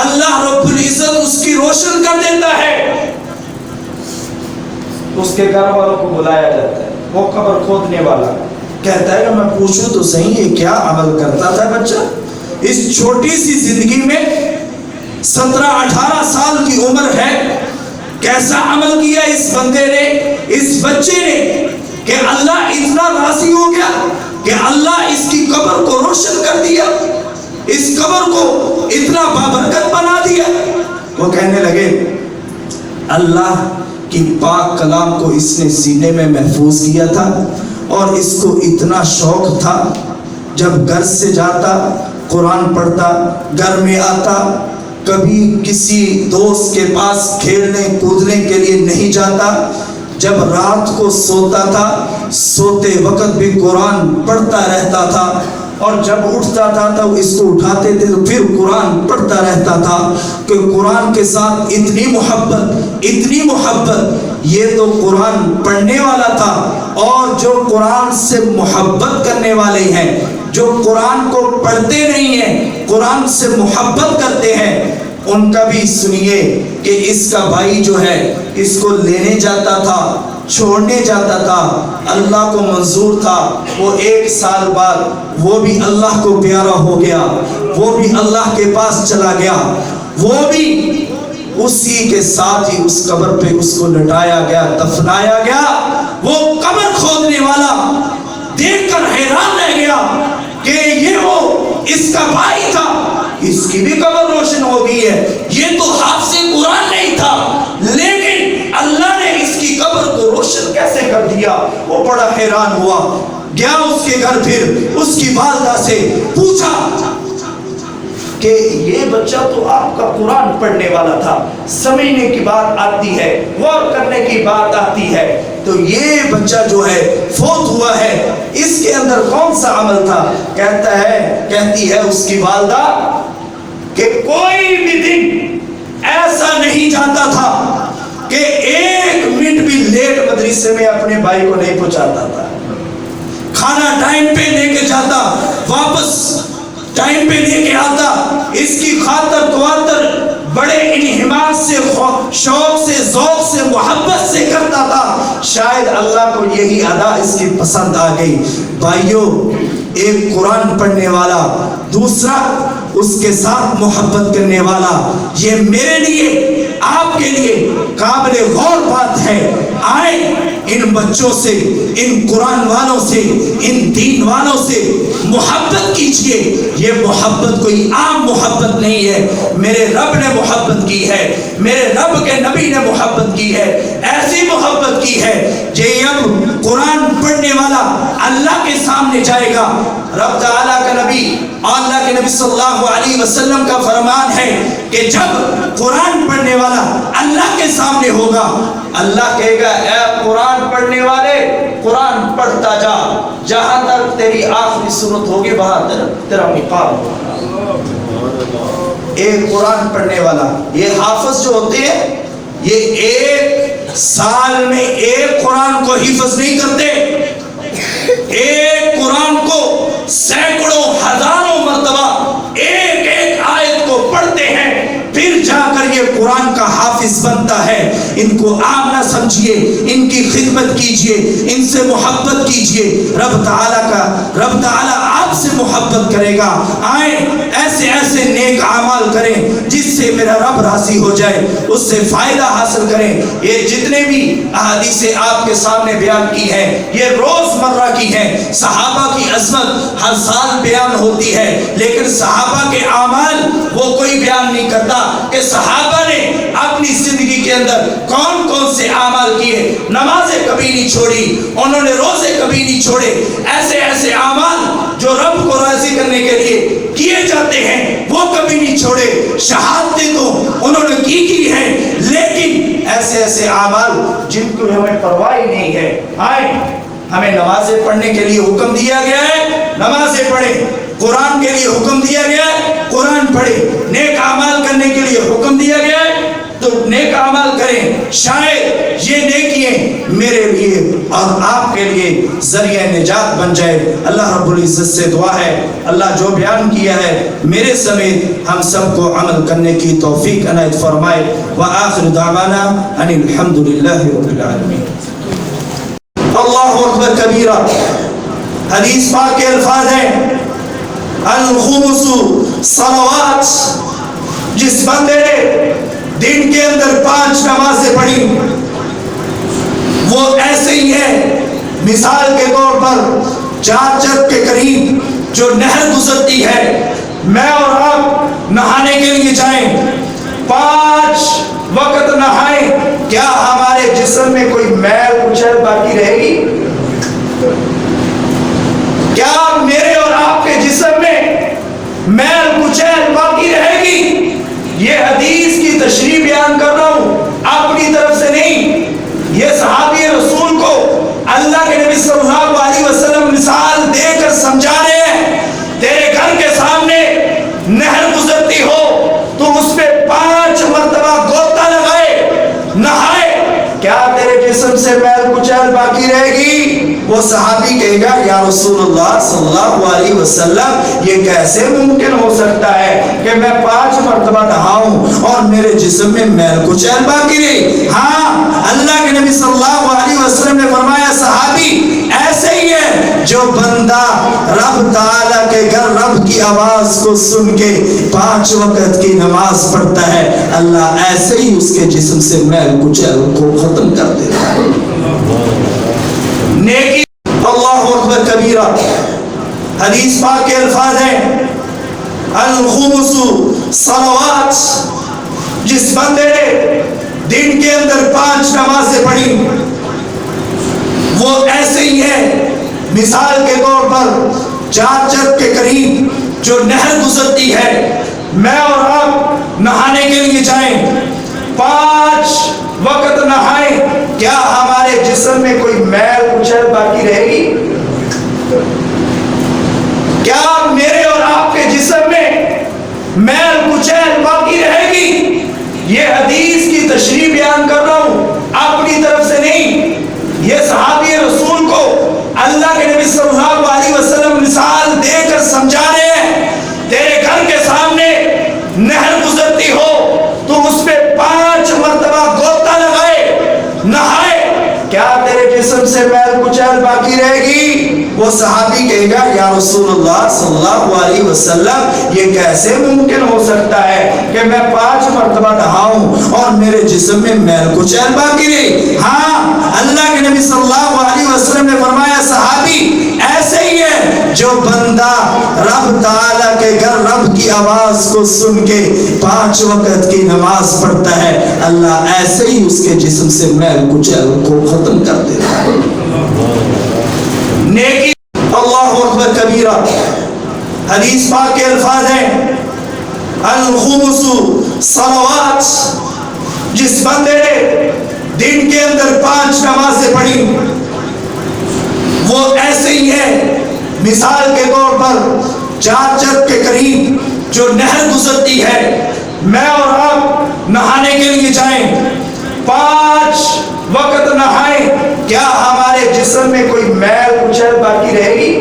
اللہ رب العزت اس کی روشن کر دیتا ہے، اس کے گھر والوں کو بلایا جاتا ہے، وہ قبر کھودنے والا کہتا ہے کہ میں پوچھوں تو صحیح یہ کیا عمل کرتا تھا بچہ، اس چھوٹی سی زندگی میں 17-18 سال کی عمر ہے، کیسا عمل کیا اس بندے نے، اس بچے نے، کہ اللہ اتنا راضی ہو گیا کہ اللہ اس کی قبر کو روشن کر دیا، اس قبر کو اتنا بابرکت بنا دیا۔ وہ کہنے لگے اللہ کی پاک کلام کو اس نے سینے میں محفوظ کیا تھا اور اس کو اتنا شوق تھا، جب گھر سے جاتا قرآن پڑھتا، گھر میں آتا کبھی کسی دوست کے پاس کھیلنے کودنے کے لیے نہیں جاتا، جب رات کو سوتا تھا سوتے وقت بھی قرآن پڑھتا رہتا تھا، اور جب اٹھتا تھا تو اس کو اٹھاتے تھے تو پھر قرآن پڑھتا رہتا تھا، کہ قرآن کے ساتھ اتنی محبت، یہ تو قرآن پڑھنے والا تھا، اور جو قرآن سے محبت کرنے والے ہیں، جو قرآن کو پڑھتے نہیں ہیں، قرآن سے محبت کرتے ہیں، ان کا بھی سنیے کہ اس کا بھائی جو ہے اس کو لینے جاتا تھا، چھوڑنے جاتا تھا، اللہ کو منظور تھا، وہ 1 سال بعد وہ بھی اللہ کو پیارا ہو گیا، وہ بھی اللہ کے پاس چلا گیا، وہ بھی اسی کے ساتھ ہی اس قبر پہ اس کو لٹایا گیا، دفنایا گیا۔ وہ قبر کھودنے والا دیکھ کر حیران رہ گیا کہ یہ وہ اس کا بھائی تھا، اس کی بھی قبر روشن ہو گئی ہے. یہ تو حافظ قرآن نہیں تھا, لیکن اللہ نے اس کی قبر کو روشن کیسے کر دیا. وہ بڑا حیران ہوا, گیا اس کے گھر, پھر اس کی والدہ سے پوچھا کہ یہ بچہ تو آپ کا قرآن پڑھنے والا تھا, سمجھنے کی بات آتی ہے, غور کرنے کی بات آتی ہے, تو یہ بچہ جو ہے فوت ہوا ہے, اس کے اندر کون سا عمل تھا. کہتی ہے اس کی والدہ کہ کوئی بھی دن ایسا نہیں جاتا تھا کہ 1 منٹ بھی لیٹ مدرسے میں اپنے بھائی کو نہیں پہنچاتا تھا. کھانا ٹائم پہ لے کے جاتا, واپس ٹائم پہ لے کے آتا. اس کی خاطر تواتر بڑے انہمام سے, شوق سے, ذوق سے, محبت سے کرتا تھا. شاید اللہ کو یہی ادا اس کی پسند آ گئی. بھائیو, ایک قرآن پڑھنے والا, دوسرا اس کے ساتھ محبت کرنے والا, یہ میرے لیے, آپ کے لیے قابل غور بات ہے. آئے ان بچوں سے, ان قرآن والوں سے, ان دین والوں سے محبت کیجئے. یہ محبت کوئی عام محبت نہیں ہے, میرے رب نے محبت کی ہے, میرے رب کے نبی نے محبت کی ہے, ایسی محبت کی ہے جب قرآن پڑھنے والا اللہ کے سامنے جائے گا. رب تعالیٰ کا نبی, اللہ کے نبی صلی اللہ علیہ وسلم کا فرمان ہے کہ جب قرآن پڑھنے والا اللہ کے سامنے ہوگا, اللہ کہے گا اے قرآن پڑھنے والے, قرآن پڑھتا جا, جہاں تک تیری آخری صورت ہوگی وہاں تیرا مقام ہوگا. ایک قرآن پڑھنے والا, یہ حافظ جو ہوتے ہیں, یہ 1 سال میں 1 قرآن کو حفظ نہیں کرتے. ایک قرآن کو سینکڑوں ہزاروں مرتبہ ایک آیت کو پڑھتے ہیں, پھر جا کر یہ قرآن کا حافظ بنتا ہے. ان کو عام نہ سمجھیے, ان کی خدمت کیجئے, ان سے محبت کیجئے. رب تعالیٰ آپ سے محبت کرے گا. آئیں ایسے ایسے نیک اعمال کریں جس سے میرا رب راضی ہو جائے, اس سے فائدہ حاصل کریں. یہ جتنے بھی احادیثیں آپ کے سامنے بیان کی ہیں, یہ روز مرہ کی ہیں. صحابہ کی عظمت ہر سال بیان ہوتی ہے, لیکن صحابہ کے اعمال وہ کوئی بیان نہیں کرتا کہ صحابہ نے اپنی زندگی کے اندر کون کون سے اعمال کیے. نمازیں کبھی نہیں چھوڑی, انہوں نے روزے کبھی نہیں چھوڑے. ایسے ایسے اعمال جو رب کو راضی کرنے کے لیے کیے جاتے ہیں وہ کبھی نہیں چھوڑے. شہادتیں تو انہوں نے کی ہیں, لیکن ایسے ایسے اعمال جن کو ہمیں پرواہ نہیں ہے. آئیں, ہمیں نمازیں پڑھنے کے لیے حکم دیا گیا ہے, نمازیں پڑھیں. قرآن کے لیے حکم دیا گیا ہے, قرآن پڑھیں. نیک اعمال کرنے کے لیے حکم دیا گیا ہے, تو نیک اعمال کریں. شاید یہ نیکیاں میرے لیے اور آپ کے لیے ذریعہ نجات بن جائے. اللہ رب العزت سے دعا ہے, اللہ جو بیان کیا ہے میرے سمیت ہم سب کو عمل کرنے کی توفیق عنایت فرمائے. وآخر دعوانا ان الحمد للہ رب العالمین. اللہ اکبر کبیرہ. حدیث پاک کے الفاظ ہیں الخمس صلوات. جس بندے نے دن کے اندر 5 نمازیں پڑھی وہ ایسے ہی ہے مثال کے طور پر چارچک کے قریب جو نہر گزرتی ہے. میں اور آپ نہانے کے لیے جائیں, 5 وقت نہائیں, کیا ہمارے جسم میں کوئی میل کچیل باقی رہے گی؟ کیا میرے اور آپ کے جسم میں میل کچیل باقی رہے گی؟ یہ حدیث کی تشریح بیان کر رہا ہوں, اپنی طرف سے نہیں. یہ صحابی رسول کو اللہ کے نبی صلی اللہ علیہ وسلم مثال دے کر سمجھا رہے ہیں. تیرے گھر کے سامنے نہر گزرتی ہو, تو اس پہ 5 مرتبہ غوطہ لگائے, نہائے, کیا تیرے جسم سے میل کچیل باقی رہے گی؟ وہ صحابی کہے گا یا رسول اللہ صلی اللہ علیہ وسلم, یہ کیسے ممکن ہو سکتا ہے کہ میں 5 مرتبہ نہاؤں اور میرے جسم میں میل کچیل باقی رہے؟ ہاں, اللہ کے نبی صلی اللہ علیہ وسلم نے فرمایا صحابی ایسے ہی ہے جو بندہ رب تعالیٰ کے گھر رب کی آواز کو سن کے 5 وقت کی نماز پڑھتا ہے, اللہ ایسے ہی اس کے جسم سے میل کچیل کو ختم کر دیتا ہے. نیکی. اللہ اکبر کبیرہ. حدیث پاک کے الفاظ ہیں الخمس صلوات، جس بندے نے دن کے اندر 5 نمازیں پڑھی وہ ایسے ہی ہے مثال کے طور پر چاچر کے قریب جو نہر گزرتی ہے. میں اور آپ نہانے کے لیے جائیں، 5 وقت نہائیں، کیا ہمارے جسم میں کوئی میل کچیل باقی رہے گی؟ کیا میرے اور آپ کے جسم میں میل کچیل باقی رہے گی؟ یہ حدیث کی تشریح بیان کر رہا ہوں، اپنی طرف سے نہیں. یہ صحابی رسول کو اللہ کے نبی صلی اللہ علیہ وسلم مثال دے کر سمجھا رہے ہیں. تیرے گھر کے سامنے نہر گزرتی ہو تو اس پہ 5 مرتبہ غوطہ لگائے، نہائے، کیا تیرے جسم سے میل کچیل باقی رہے گی؟ وہ صحابی کہے گا یا رسول اللہ صلی اللہ علیہ وسلم یہ کیسے ممکن ہو سکتا ہے کہ میں 5 مرتبہ نہاؤں اور میرے جسم میں میل کچیل باقی رہے؟ ہاں، اللہ کے نبی صلی اللہ علیہ وسلم نے فرمایا صحابی ایسے ہی ہے جو بندہ رب تعالیٰ کے گھر رب کی آواز کو سن کے 5 وقت کی نماز پڑھتا ہے، اللہ ایسے ہی اس کے جسم سے میل کچیل کو ختم کر دیتا ہے. نیکی اللہ اکبر کبیرہ. حدیث پاک کے الفاظ ہیں الخمس صلوات، جس بندے نے دن کے اندر 5 نمازیں پڑھی وہ ایسے ہی ہے مثال کے طور پر چاچر کے قریب جو نہر گزرتی ہے. میں اور آپ نہانے کے لیے جائیں، 5 وقت نہائیں، کیا ہمارے جسم میں کوئی میل کچیل باقی رہے گی؟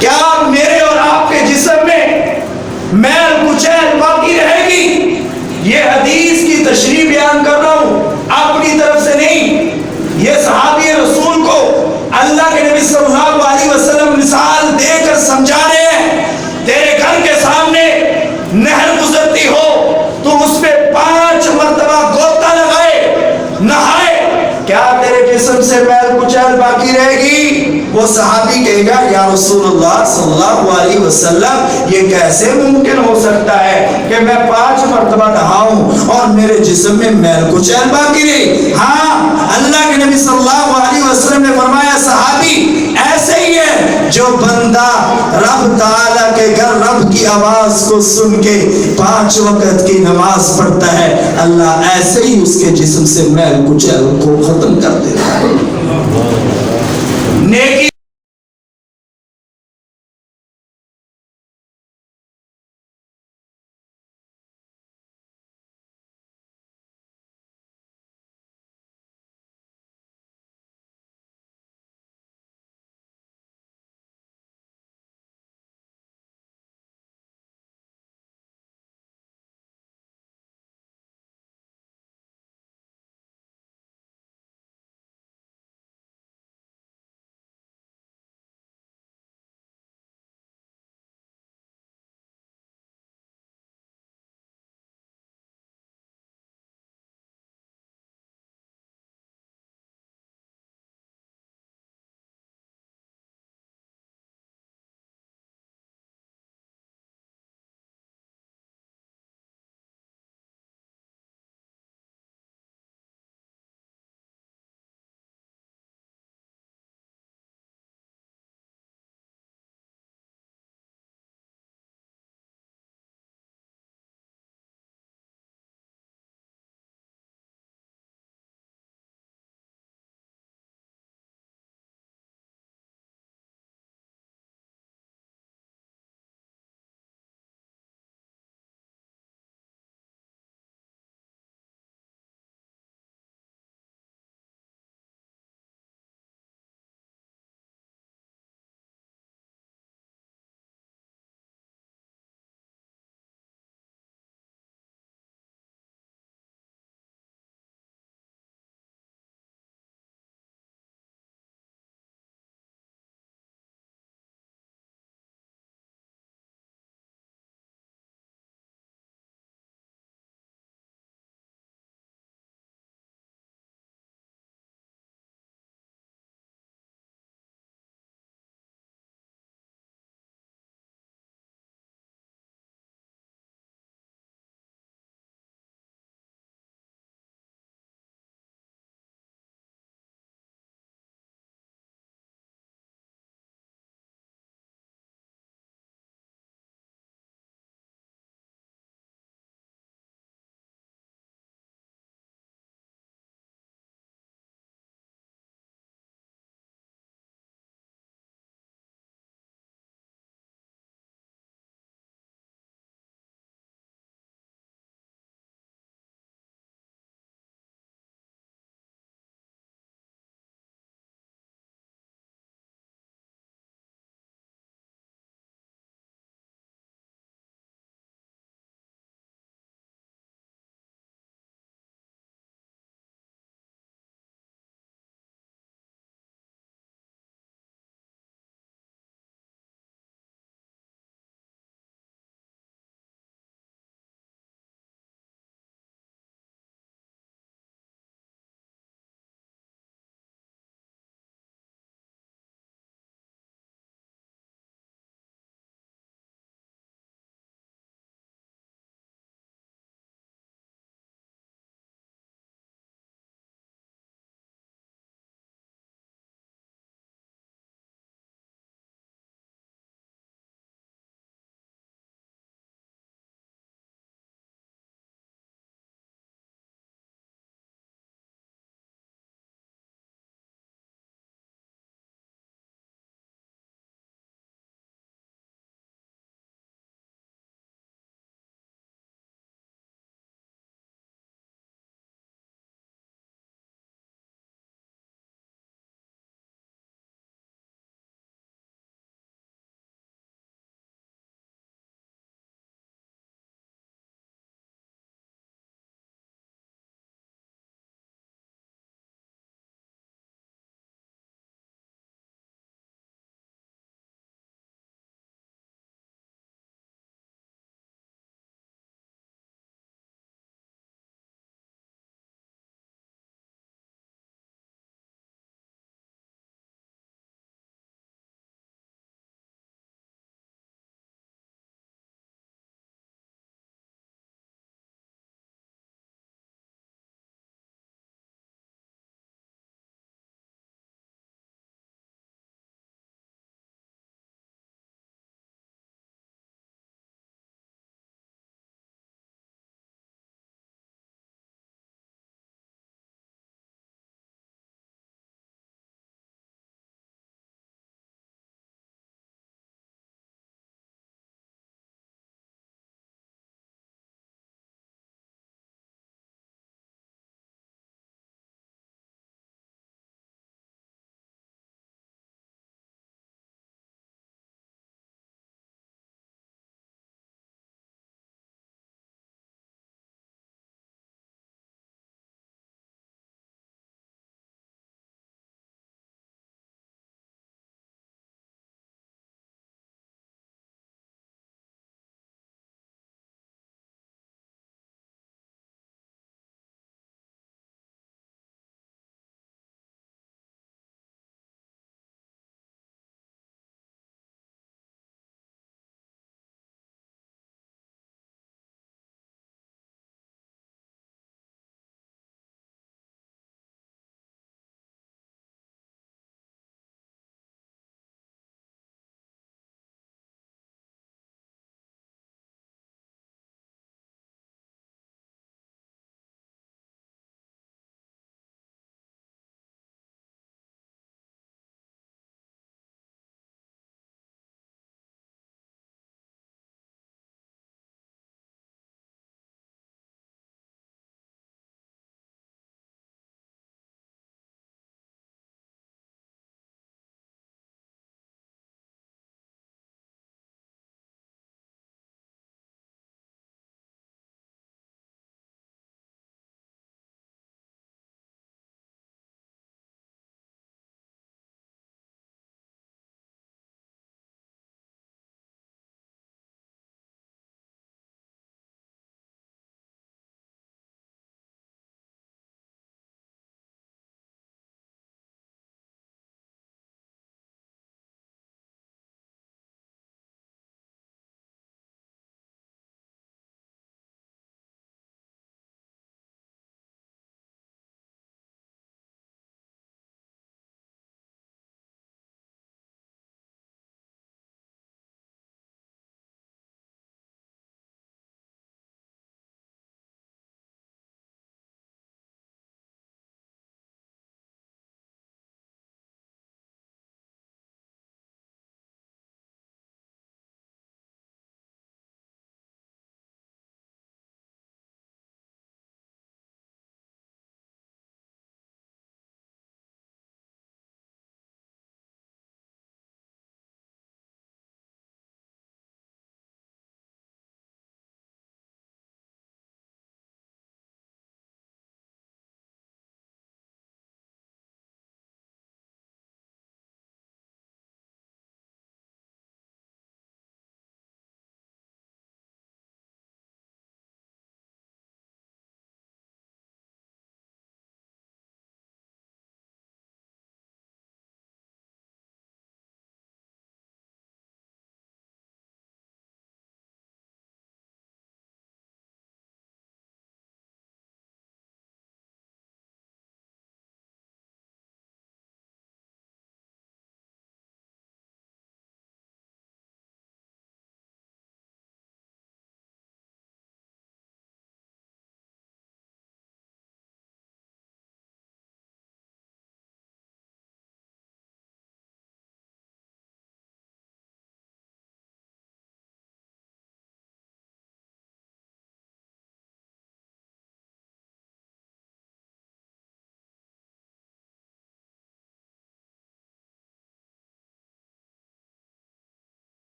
کیا میرے اور آپ کے جسم میں میل کچیل باقی رہے گی؟ یہ حدیث کی تشریح بیان کر رہا ہوں، اپنی طرف سے نہیں. یہ صحابی رسول کو اللہ کے نبی صلی اللہ علیہ وسلم مثال دے کر سمجھا رہے ہیں. تیرے گھر کے سامنے نہر گزرتی ہو تو اس پہ 5 مرتبہ غوطہ لگائے، نہائے، کیا تیرے جسم سے میل کچیل باقی رہے گی؟ وہ صحابی کہے گا یا رسول اللہ صلی اللہ علیہ وسلم یہ کیسے ممکن ہو سکتا ہے کہ میں 5 مرتبہ نہاؤں اور میرے جسم میں میل کچیل باقی رہے؟ ہاں، اللہ کے نبی صلی اللہ علیہ وسلم نے فرمایا صحابی ایسے ہی ہے جو بندہ رب تعالیٰ کے گھر رب کی آواز کو سن کے 5 وقت کی نماز پڑھتا ہے، اللہ ایسے ہی اس کے جسم سے میل کچیل کو ختم کر دیتا ہے.